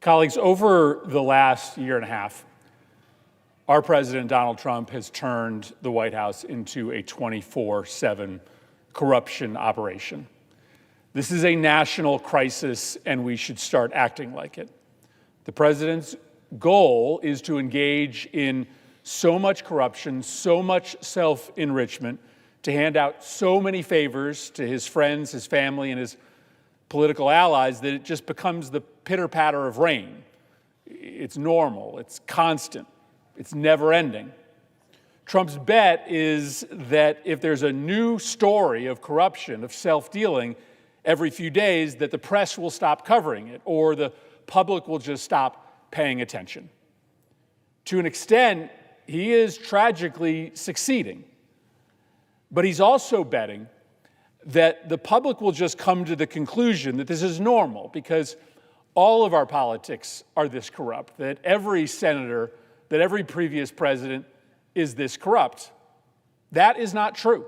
Colleagues, over the last year and a half, our president, Donald Trump, has turned the White House into a 24/7 corruption operation. This is a national crisis, and we should start acting like it. The president's goal is to engage in so much corruption, so much self-enrichment, to hand out so many favors to his friends, his family, and his political allies that it just becomes the pitter-patter of rain. It's normal, it's constant, it's never-ending. Trump's bet is that if there's a new story of corruption, of self-dealing, every few days, that the press will stop covering it, or the public will just stop paying attention. To an extent, he is tragically succeeding. But he's also betting that the public will just come to the conclusion that this is normal because all of our politics are this corrupt, that every senator, that every previous president is this corrupt. That is not true.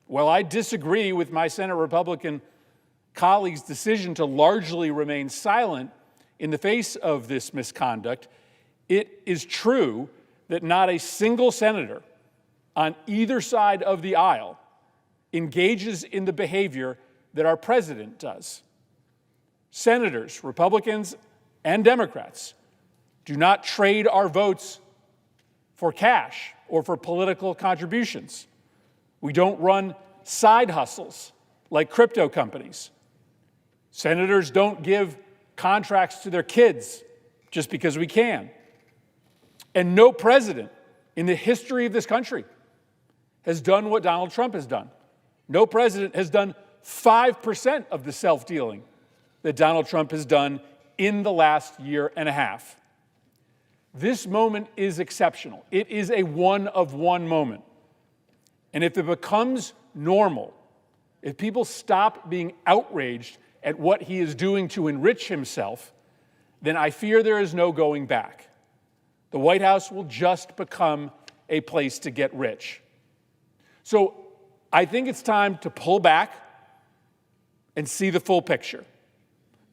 While I disagree with my Senate Republican colleagues' decision to largely remain silent in the face of this misconduct, it is true that not a single senator on either side of the aisle engages in the behavior that our president does. Senators, Republicans and Democrats, do not trade our votes for cash or for political contributions. We don't run side hustles like crypto companies. Senators don't give contracts to their kids just because we can. And no president in the history of this country has done what Donald Trump has done. No president has done 5% of the self-dealing that Donald Trump has done in the last year and a half. This moment is exceptional. It is a one-of-one moment. And if it becomes normal, if people stop being outraged at what he is doing to enrich himself, then I fear there is no going back. The White House will just become a place to get rich. So I think it's time to pull back and see the full picture.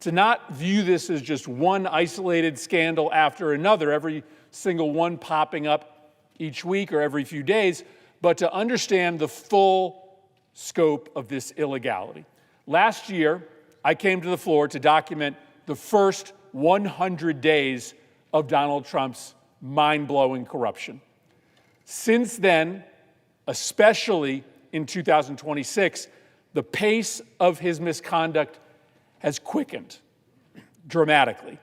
To not view this as just one isolated scandal after another, every single one popping up each week or every few days, but to understand the full scope of this illegality. Last year, I came to the floor to document the first 100 days of Donald Trump's mind-blowing corruption. Since then, especially in 2026, the pace of his misconduct has quickened dramatically.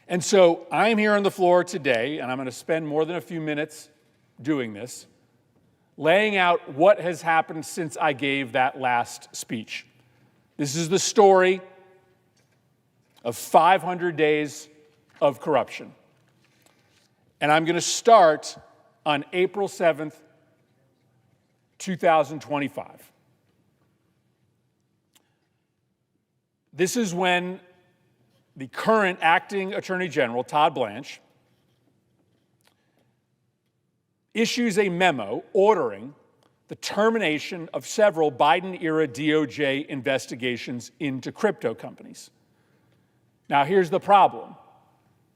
And so I'm here on the floor today, and I'm going to spend more than a few minutes doing this, laying out what has happened since I gave that last speech. This is the story of 500 days of corruption. And I'm going to start on April 7th, 2025. This is when the current acting Attorney General, Todd Blanche, issues a memo ordering the termination of several Biden-era DOJ investigations into crypto companies. Now, here's the problem.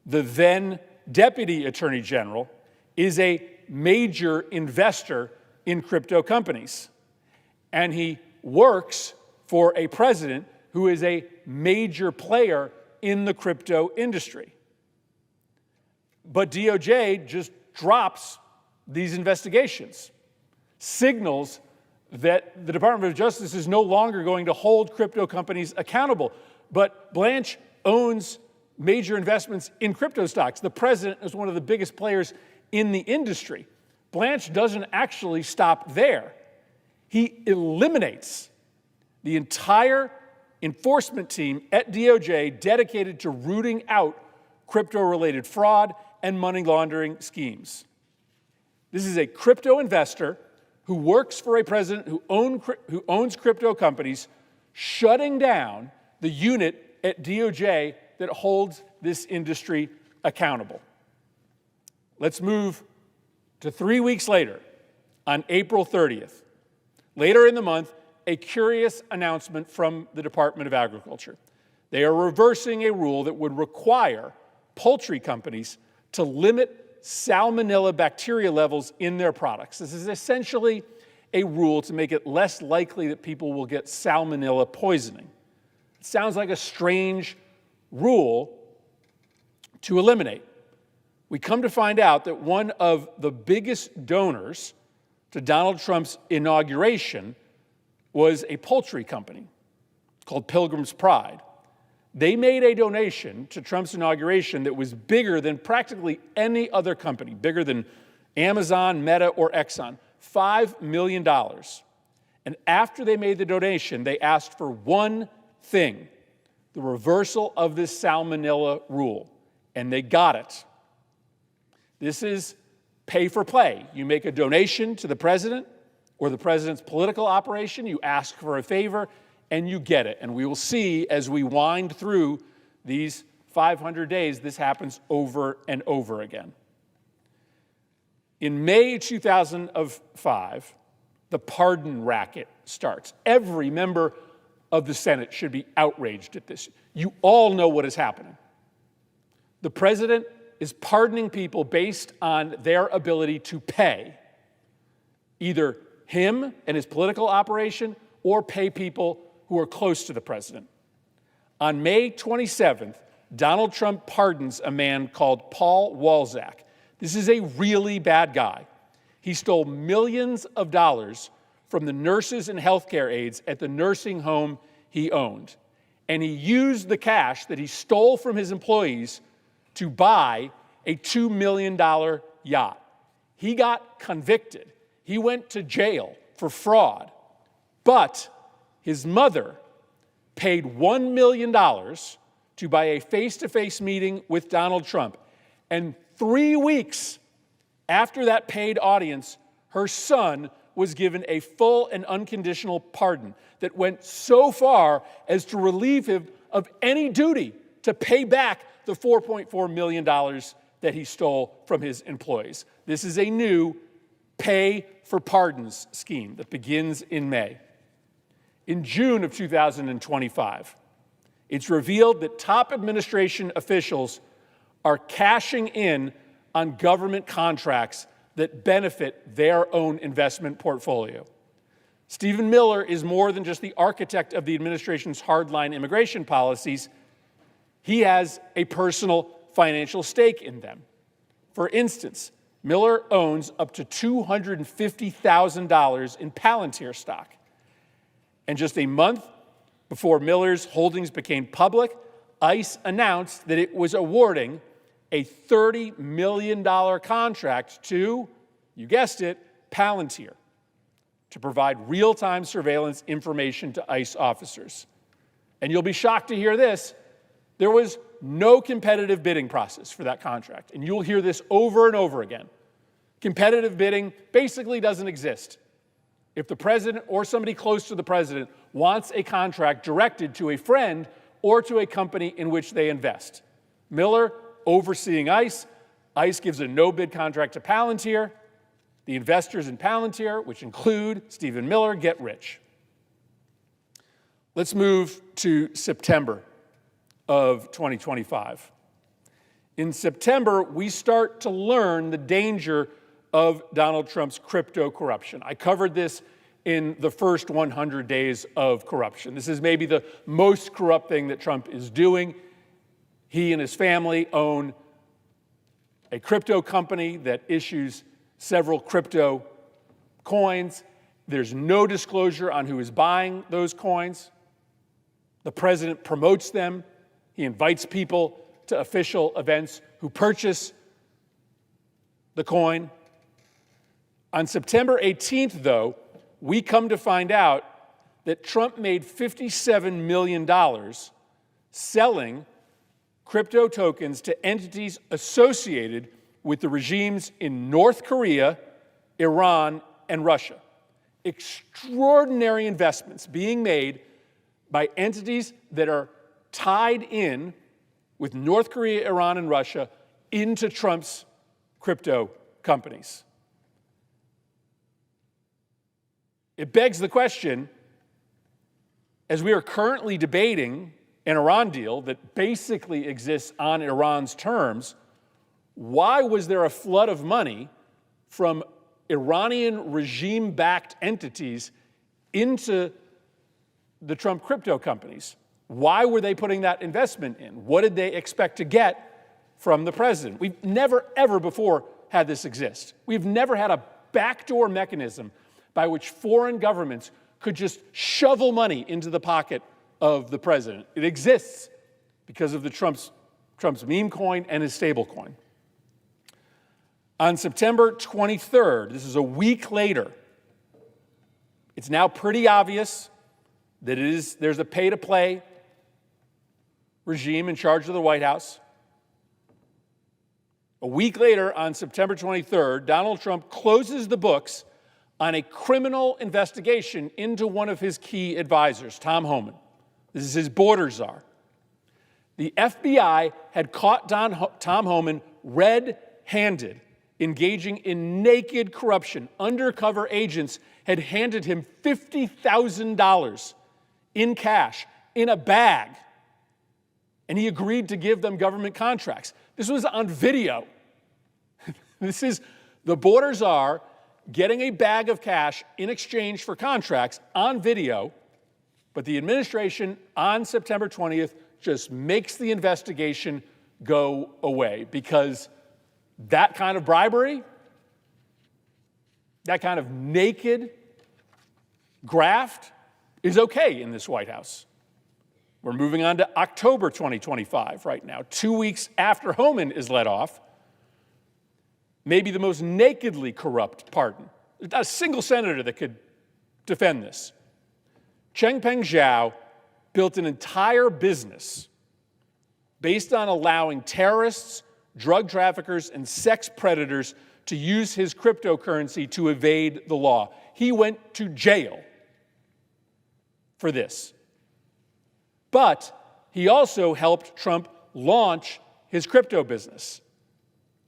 The then Deputy Attorney General is a major investor in crypto companies, and he works for a president who is a major player in the crypto industry. But DOJ just drops these investigations, signals that the Department of Justice is no longer going to hold crypto companies accountable. But Blanche owns major investments in crypto stocks. The president is one of the biggest players in the industry. Blanche doesn't actually stop there. He eliminates the entire enforcement team at DOJ dedicated to rooting out crypto-related fraud and money laundering schemes. This is a crypto investor who works for a president who owns crypto companies, shutting down the unit at DOJ that holds this industry accountable. Let's move to 3 weeks later, on April 30th. Later in the month, a curious announcement from the Department of Agriculture. They are reversing a rule that would require poultry companies to limit salmonella bacteria levels in their products. This is essentially a rule to make it less likely that people will get salmonella poisoning. It sounds like a strange rule to eliminate. We come to find out that one of the biggest donors to Donald Trump's inauguration was a poultry company called Pilgrim's Pride. They made a donation to Trump's inauguration that was bigger than practically any other company, bigger than Amazon, Meta, or Exxon, $5 million. And after they made the donation, they asked for one thing, the reversal of this salmonella rule, and they got it. This is pay for play. You make a donation to the president or the president's political operation, you ask for a favor, and you get it. And we will see as we wind through these 500 days, this happens over and over again. In May 2005, the pardon racket starts. Every member of the Senate should be outraged at this. You all know what is happening. The president is pardoning people based on their ability to pay, either him and his political operation or pay people who are close to the president. On May 27th, Donald Trump pardons a man called Paul Walzak. This is a really bad guy. He stole millions of dollars from the nurses and healthcare aides at the nursing home he owned. And he used the cash that he stole from his employees to buy a $2 million yacht. He got convicted. He went to jail for fraud. But his mother paid $1 million to buy a face-to-face meeting with Donald Trump. And 3 weeks after that paid audience, her son was given a full and unconditional pardon that went so far as to relieve him of any duty to pay back the $4.4 million that he stole from his employees. This is a new pay for pardons scheme that begins in May. In June of 2025, it's revealed that top administration officials are cashing in on government contracts that benefit their own investment portfolio. Stephen Miller is more than just the architect of the administration's hardline immigration policies. He has a personal financial stake in them. For instance, Miller owns up to $250,000 in Palantir stock. And just a month before Miller's holdings became public, ICE announced that it was awarding a $30 million contract to, you guessed it, Palantir, to provide real-time surveillance information to ICE officers. And you'll be shocked to hear this, there was no competitive bidding process for that contract. And you'll hear this over and over again. Competitive bidding basically doesn't exist. If the president or somebody close to the president wants a contract directed to a friend or to a company in which they invest, Miller overseeing ICE, ICE gives a no-bid contract to Palantir. The investors in Palantir, which include Stephen Miller, get rich. Let's move to September of 2025. In September, we start to learn the danger of Donald Trump's crypto corruption. I covered this in the first 100 days of corruption. This is maybe the most corrupt thing that Trump is doing. He and his family own a crypto company that issues several crypto coins. There's no disclosure on who is buying those coins. The president promotes them. He invites people to official events who purchase the coin. On September 18th, though, we come to find out that Trump made $57 million selling crypto tokens to entities associated with the regimes in North Korea, Iran, and Russia. Extraordinary investments being made by entities that are tied in with North Korea, Iran, and Russia into Trump's crypto companies. It begs the question, as we are currently debating an Iran deal that basically exists on Iran's terms, why was there a flood of money from Iranian regime-backed entities into the Trump crypto companies? Why were they putting that investment in? What did they expect to get from the president? We've never, ever before had this exist. We've never had a backdoor mechanism by which foreign governments could just shovel money into the pocket of the president. It exists because of Trump's meme coin and his stable coin. On September 23rd, this is a week later, it's now pretty obvious that there's a pay-to-play regime in charge of the White House. A week later, on September 23rd, Donald Trump closes the books on a criminal investigation into one of his key advisors, Tom Homan. This is his border czar. The FBI had caught Tom Homan red-handed, engaging in naked corruption. Undercover agents had handed him $50,000 in cash, in a bag, and he agreed to give them government contracts. This was on video. This is the border czar getting a bag of cash in exchange for contracts on video, but the administration on September 20th just makes the investigation go away because that kind of bribery, that kind of naked graft is okay in this White House. We're moving on to October 2025 right now, 2 weeks after Homan is let off. Maybe the most nakedly corrupt pardon. There's not a single senator that could defend this. Cheng-Peng Zhao built an entire business based on allowing terrorists, drug traffickers, and sex predators to use his cryptocurrency to evade the law. He went to jail for this. But he also helped Trump launch his crypto business.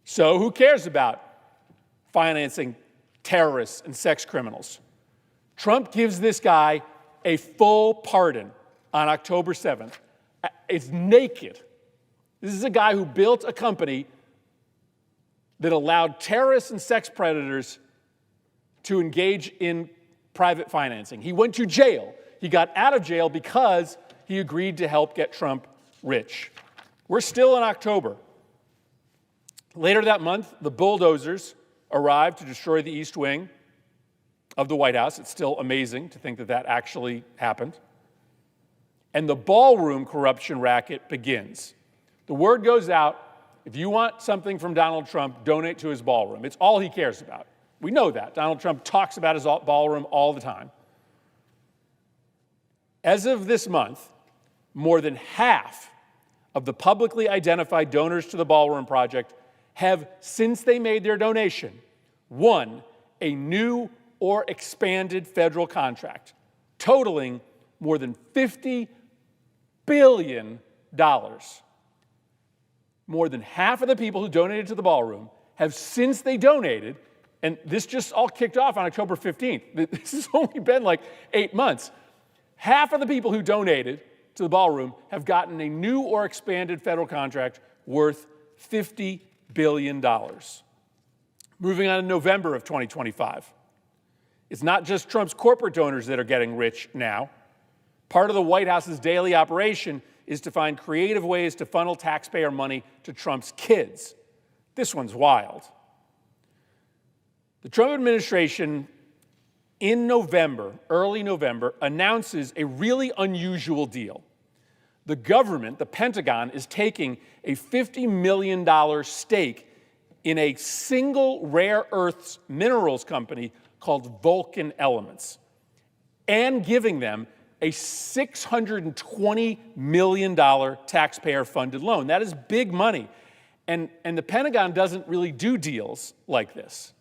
So who cares about financing terrorists and sex criminals? Trump gives this guy a full pardon on October 7th. It's naked. This is a guy who built a company that allowed terrorists and sex predators to engage in private financing. He went to jail. He got out of jail because he agreed to help get Trump rich. We're still in October. Later that month, the bulldozers arrived to destroy the East Wing of the White House. It's still amazing to think that that actually happened. And the Ballroom corruption racket begins. The word goes out, if you want something from Donald Trump, donate to his Ballroom. It's all he cares about. We know that. Donald Trump talks about his Ballroom all the time. As of this month, more than half of the publicly identified donors to the Ballroom project have, since they made their donation, won a new or expanded federal contract, totaling more than $50 billion. More than half of the people who donated to the Ballroom have, since they donated, and this just all kicked off on October 15th. This has only been like 8 months. Half of the people who donated to the Ballroom have gotten a new or expanded federal contract worth $50 billion. Moving on to November of 2025. It's not just Trump's corporate donors that are getting rich now. Part of the White House's daily operation is to find creative ways to funnel taxpayer money to Trump's kids. This one's wild. The Trump administration in November, early November, announces a really unusual deal. The government, the Pentagon, is taking a $50 million stake in a single rare earths minerals company called Vulcan Elements and giving them a $620 million taxpayer-funded loan. That is big money. And the Pentagon doesn't really do deals like this.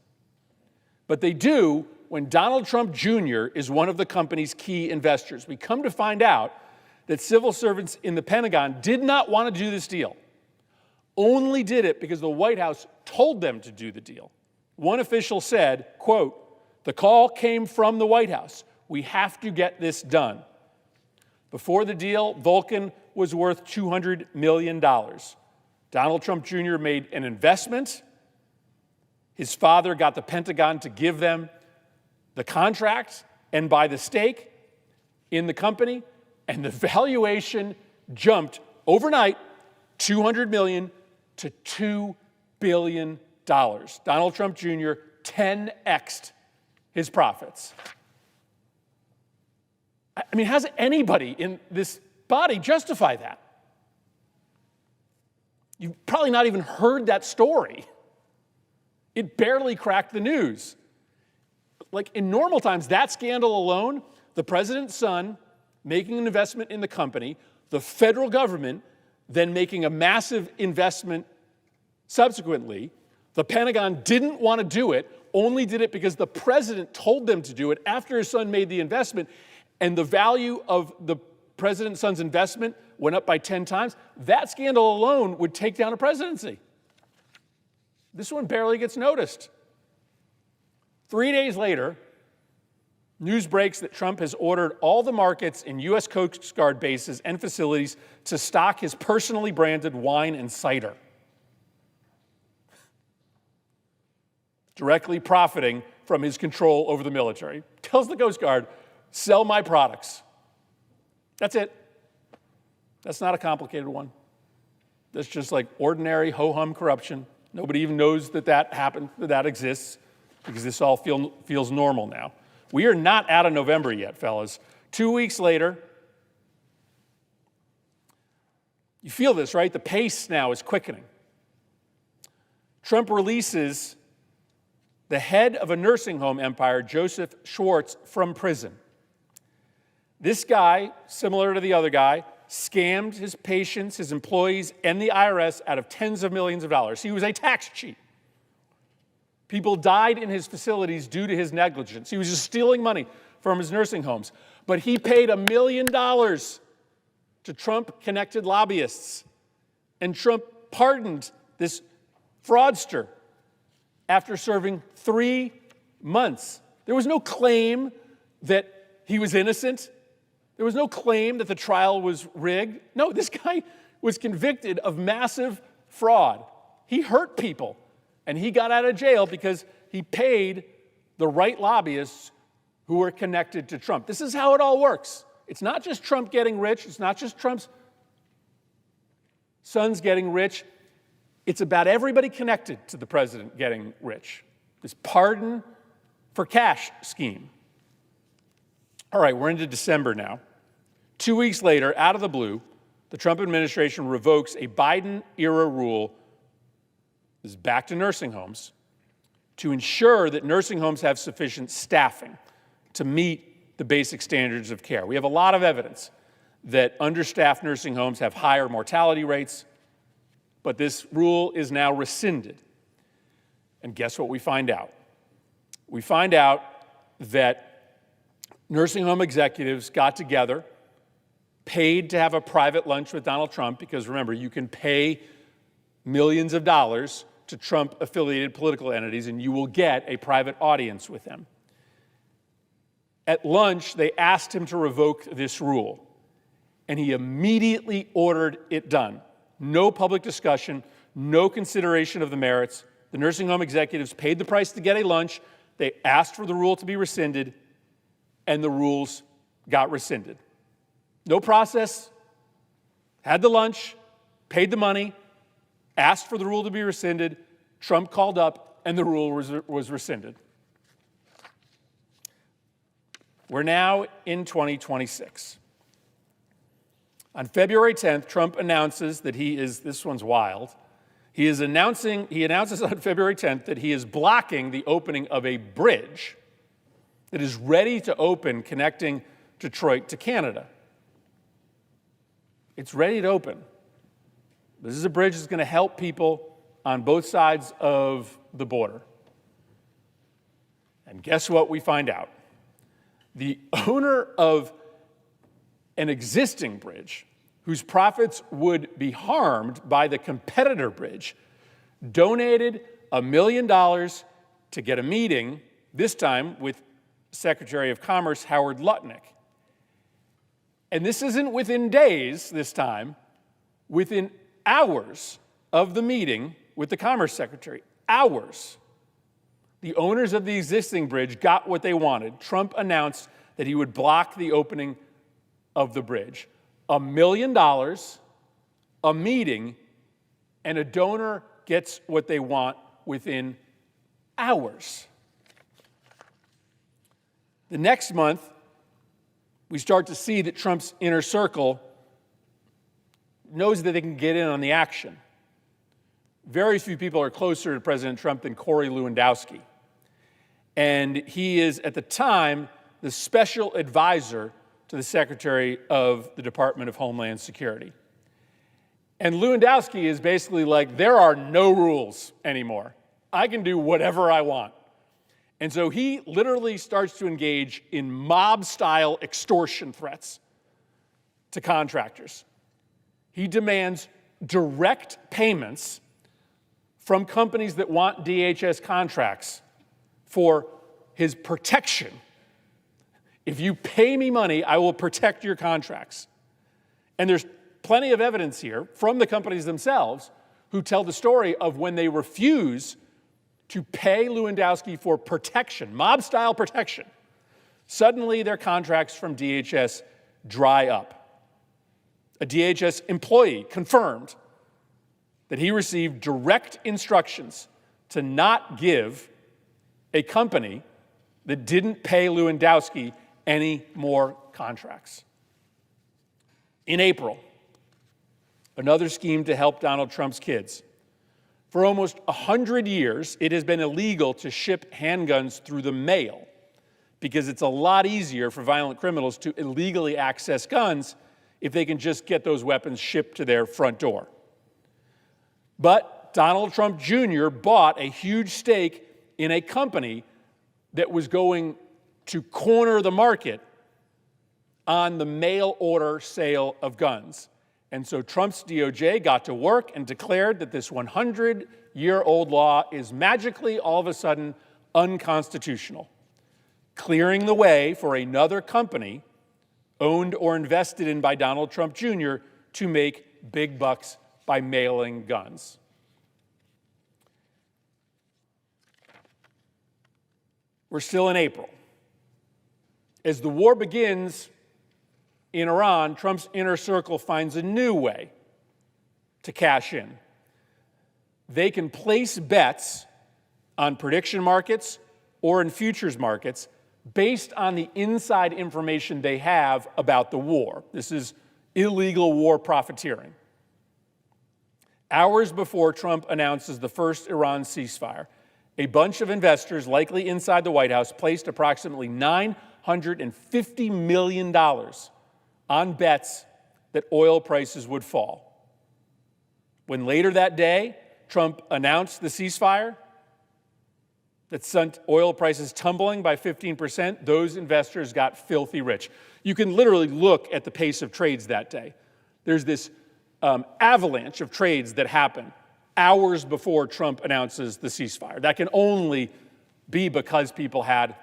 But they do when Donald Trump Jr. is one of the company's key investors. We come to find out that civil servants in the Pentagon did not want to do this deal, only did it because the White House told them to do the deal. One official said, quote, "The call came from the White House. We have to get this done." Before the deal, Vulcan was worth $200 million. Donald Trump Jr. made an investment. His father got the Pentagon to give them the contract and buy the stake in the company, and the valuation jumped overnight $200 million to $2 billion. Donald Trump Jr. 10x'd his profits. I mean, how does anybody in this body justify that? You've probably not even heard that story. It barely cracked the news. Like in normal times, that scandal alone, the president's son making an investment in the company, the federal government then making a massive investment subsequently. The Pentagon didn't want to do it, only did it because the president told them to do it after his son made the investment, and the value of the president's son's investment went up by 10 times. That scandal alone would take down a presidency. This one barely gets noticed. 3 days later, news breaks that Trump has ordered all the markets in U.S. Coast Guard bases and facilities to stock his personally branded wine and cider, directly profiting from his control over the military. Tells the Coast Guard, sell my products. That's it. That's not a complicated one. That's just like ordinary ho-hum corruption. Nobody even knows that that happened, that exists, because this all feels normal now. We are not out of November yet, fellas. 2 weeks later, you feel this, right? The pace now is quickening. Trump releases the head of a nursing home empire, Joseph Schwartz, from prison. This guy, similar to the other guy, scammed his patients, his employees, and the IRS out of tens of millions of dollars. He was a tax cheat. People died in his facilities due to his negligence. He was just stealing money from his nursing homes. But he paid $1 million to Trump-connected lobbyists. And Trump pardoned this fraudster after serving 3 months. There was no claim that he was innocent. There was no claim that the trial was rigged. No, this guy was convicted of massive fraud. He hurt people, and he got out of jail because he paid the right lobbyists who were connected to Trump. This is how it all works. It's not just Trump getting rich. It's not just Trump's sons getting rich. It's about everybody connected to the president getting rich. This pardon for cash scheme. All right, we're into December now. 2 weeks later, out of the blue, the Trump administration revokes a Biden-era rule, this is back to nursing homes, to ensure that nursing homes have sufficient staffing to meet the basic standards of care. We have a lot of evidence that understaffed nursing homes have higher mortality rates, but this rule is now rescinded. And guess what we find out? We find out that nursing home executives got together, paid to have a private lunch with Donald Trump, because remember, you can pay millions of dollars to Trump-affiliated political entities, and you will get a private audience with them. At lunch, they asked him to revoke this rule, and he immediately ordered it done. No public discussion, no consideration of the merits. The nursing home executives paid the price to get a lunch. They asked for the rule to be rescinded, and the rules got rescinded. No process, had the lunch, paid the money, asked for the rule to be rescinded. Trump called up, and the rule was rescinded. We're now in 2026. On February 10th, Trump announces that this one's wild. He announces on February 10th that he is blocking the opening of a bridge that is ready to open connecting Detroit to Canada. It's ready to open. This is a bridge that's going to help people on both sides of the border. And guess what we find out? The owner of an existing bridge, whose profits would be harmed by the competitor bridge, donated $1 million to get a meeting, this time with Secretary of Commerce Howard Lutnick. And this isn't within days this time, within hours of the meeting with the Commerce Secretary. Hours. The owners of the existing bridge got what they wanted. Trump announced that he would block the opening of the bridge. $1 million, a meeting, and a donor gets what they want within hours. The next month, we start to see that Trump's inner circle knows that they can get in on the action. Very few people are closer to President Trump than Corey Lewandowski. And he is, at the time, the special advisor to the Secretary of the Department of Homeland Security. And Lewandowski is basically like, there are no rules anymore. I can do whatever I want. And so he literally starts to engage in mob-style extortion threats to contractors. He demands direct payments from companies that want DHS contracts for his protection. If you pay me money, I will protect your contracts. And there's plenty of evidence here from the companies themselves who tell the story of when they refuse to pay Lewandowski for protection, mob-style protection. Suddenly, their contracts from DHS dry up. A DHS employee confirmed that he received direct instructions to not give a company that didn't pay Lewandowski any more contracts. In April, another scheme to help Donald Trump's kids. For almost 100 years, it has been illegal to ship handguns through the mail because it's a lot easier for violent criminals to illegally access guns if they can just get those weapons shipped to their front door. But Donald Trump Jr. bought a huge stake in a company that was going to corner the market on the mail order sale of guns. And so Trump's DOJ got to work and declared that this 100-year-old law is magically, all of a sudden, unconstitutional, clearing the way for another company owned or invested in by Donald Trump Jr. to make big bucks by mailing guns. We're still in April. As the war begins in Iran, Trump's inner circle finds a new way to cash in. They can place bets on prediction markets or in futures markets based on the inside information they have about the war. This is illegal war profiteering. Hours before Trump announces the first Iran ceasefire, a bunch of investors, likely inside the White House, placed approximately $950 million on bets that oil prices would fall. When later that day, Trump announced the ceasefire that sent oil prices tumbling by 15%, those investors got filthy rich. You can literally look at the pace of trades that day. There's this avalanche of trades that happen hours before Trump announces the ceasefire. That can only be because people had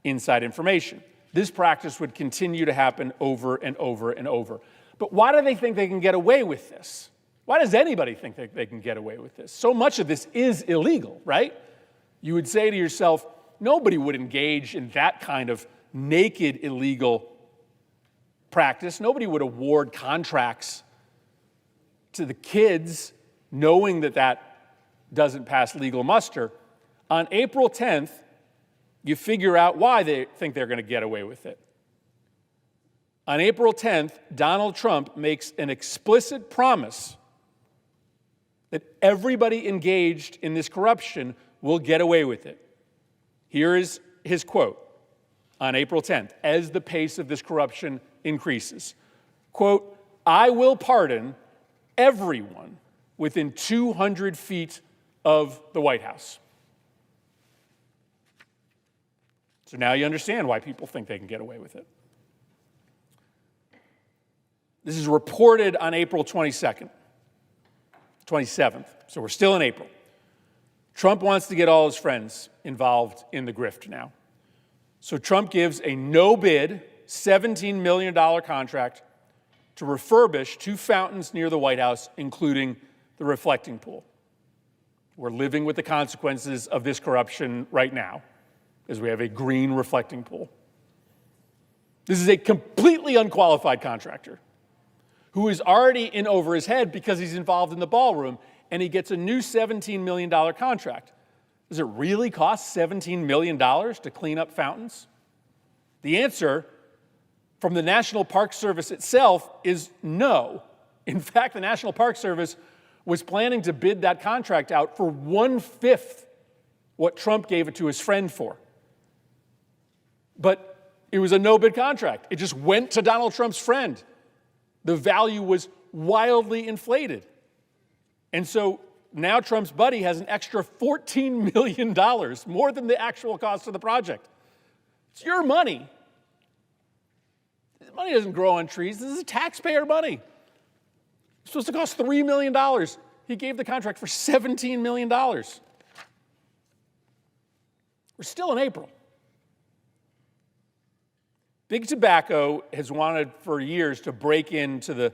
inside information. This practice would continue to happen over and over and over. But why do they think they can get away with this? Why does anybody think that they can get away with this? So much of this is illegal, right? You would say to yourself, nobody would engage in that kind of naked illegal practice. Nobody would award contracts to the kids knowing that that doesn't pass legal muster. On April 10th, you figure out why they think they're going to get away with it. On April 10th, Donald Trump makes an explicit promise that everybody engaged in this corruption will get away with it. Here is his quote on April 10th, as the pace of this corruption increases. Quote, "I will pardon everyone within 200 feet of the White House." So now you understand why people think they can get away with it. This is reported on April 27th, so we're still in April. Trump wants to get all his friends involved in the grift now. So Trump gives a no-bid $17 million contract to refurbish 2 fountains near the White House, including the reflecting pool. We're living with the consequences of this corruption right now, as we have a green reflecting pool. This is a completely unqualified contractor who is already in over his head because he's involved in the ballroom, and he gets a new $17 million contract. Does it really cost $17 million to clean up fountains? The answer from the National Park Service itself is no. In fact, the National Park Service was planning to bid that contract out for 1/5 what Trump gave it to his friend for. But it was a no-bid contract. It just went to Donald Trump's friend. The value was wildly inflated. And so now Trump's buddy has an extra $14 million, more than the actual cost of the project. It's your money. This money doesn't grow on trees. This is taxpayer money. It's supposed to cost $3 million. He gave the contract for $17 million. We're still in April. Big Tobacco has wanted for years to break into the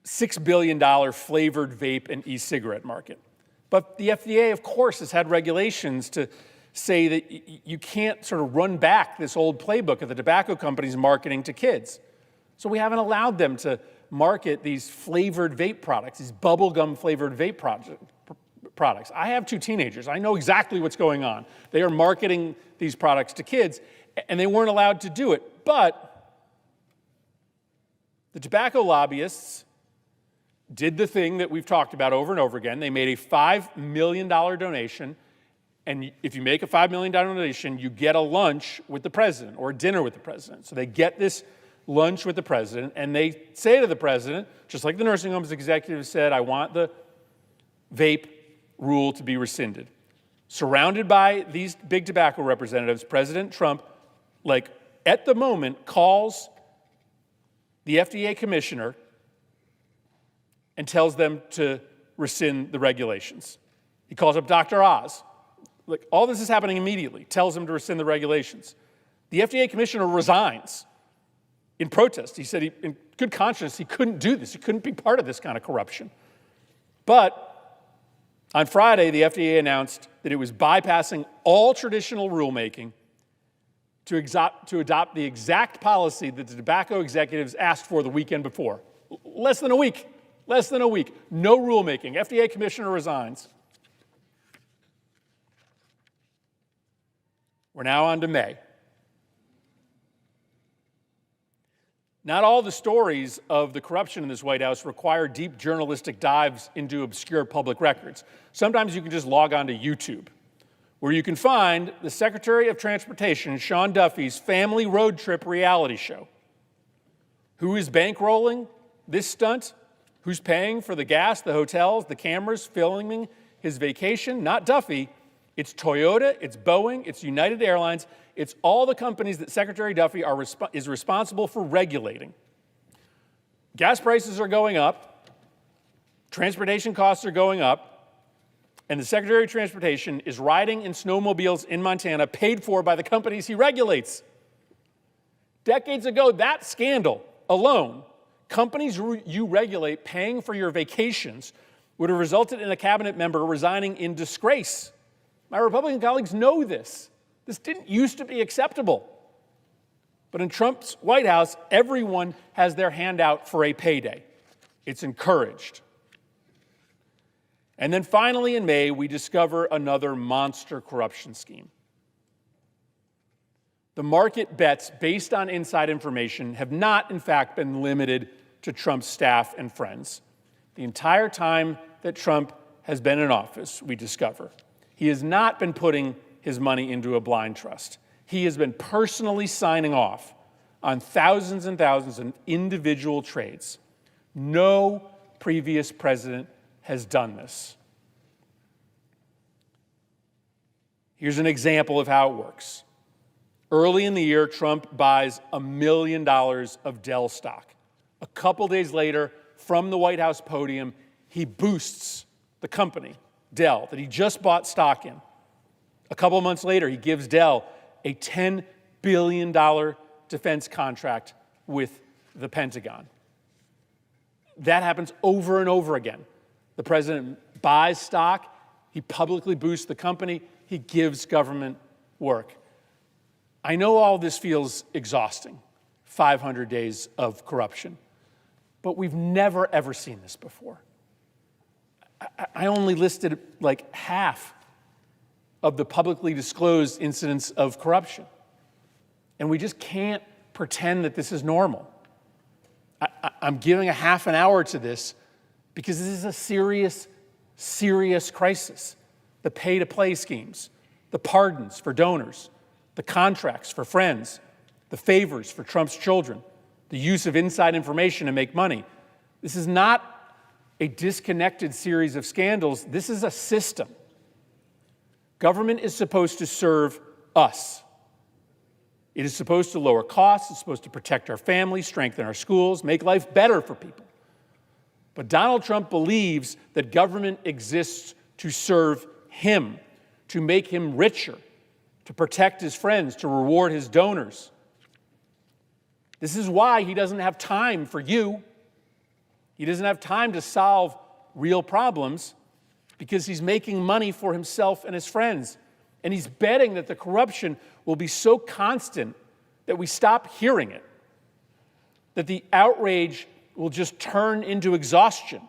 $6 billion flavored vape and e-cigarette market. But the FDA, of course, has had regulations to say that you can't sort of run back this old playbook of the tobacco companies marketing to kids. So we haven't allowed them to market these flavored vape products, these bubblegum flavored vape products. I have 2 teenagers. I know exactly what's going on. They are marketing these products to kids, and they weren't allowed to do it. But the tobacco lobbyists did the thing that we've talked about over and over again. They made a $5 million donation, and if you make a $5 million donation, you get a lunch with the president or a dinner with the president. So they get this lunch with the president, and they say to the president, just like the nursing homes executive said, I want the vape rule to be rescinded. Surrounded by these big tobacco representatives, President Trump, at the moment, calls the FDA commissioner and tells them to rescind the regulations. He calls up Dr. Oz. All this is happening immediately. Tells him to rescind the regulations. The FDA commissioner resigns in protest. He said in good conscience he couldn't do this. He couldn't be part of this kind of corruption. But on Friday, the FDA announced that it was bypassing all traditional rulemaking to adopt the exact policy that the tobacco executives asked for the weekend before. Less than a week. No rulemaking. FDA commissioner resigns. We're now on to May. Not all the stories of the corruption in this White House require deep journalistic dives into obscure public records. Sometimes you can just log on to YouTube, where you can find the Secretary of Transportation, Sean Duffy's family road trip reality show. Who is bankrolling this stunt? Who's paying for the gas, the hotels, the cameras, filming his vacation? Not Duffy. It's Toyota, it's Boeing, it's United Airlines. It's all the companies that Secretary Duffy is responsible for regulating. Gas prices are going up, transportation costs are going up, and the Secretary of Transportation is riding in snowmobiles in Montana paid for by the companies he regulates. Decades ago, that scandal alone, companies you regulate paying for your vacations, would have resulted in a cabinet member resigning in disgrace. My Republican colleagues know this. This didn't used to be acceptable. But in Trump's White House, everyone has their hand out for a payday. It's encouraged. And then finally in May, we discover another monster corruption scheme. The market bets based on inside information have not, in fact, been limited to Trump's staff and friends. The entire time that Trump has been in office, we discover, he has not been putting his money into a blind trust. He has been personally signing off on thousands and thousands of individual trades. No previous president has done this. Here's an example of how it works. Early in the year, Trump buys $1 million of Dell stock. A couple days later, from the White House podium, he boosts the company, Dell, that he just bought stock in. A couple months later, he gives Dell a $10 billion defense contract with the Pentagon. That happens over and over again. The president buys stock, he publicly boosts the company, he gives government work. I know all this feels exhausting, 500 days of corruption, but we've never, ever seen this before. I only listed like half of the publicly disclosed incidents of corruption. And we just can't pretend that this is normal. I'm giving a half an hour to this because this is a serious, serious crisis. The pay-to-play schemes, the pardons for donors, the contracts for friends, the favors for Trump's children, the use of inside information to make money. This is not a disconnected series of scandals. This is a system. Government is supposed to serve us. It is supposed to lower costs, it's supposed to protect our families, strengthen our schools, make life better for people. But Donald Trump believes that government exists to serve him, to make him richer, to protect his friends, to reward his donors. This is why he doesn't have time for you. He doesn't have time to solve real problems because he's making money for himself and his friends. And he's betting that the corruption will be so constant that we stop hearing it, that the outrage will just turn into exhaustion,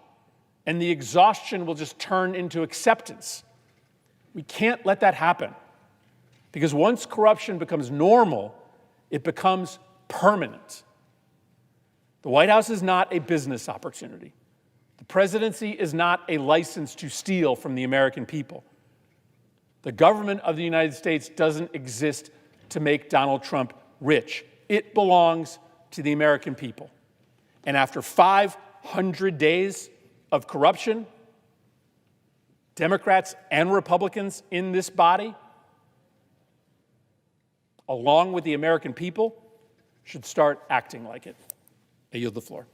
and the exhaustion will just turn into acceptance. We can't let that happen, because once corruption becomes normal, it becomes permanent. The White House is not a business opportunity. The presidency is not a license to steal from the American people. The government of the United States doesn't exist to make Donald Trump rich. It belongs to the American people. And after 500 days of corruption, Democrats and Republicans in this body, along with the American people, should start acting like it. I yield the floor.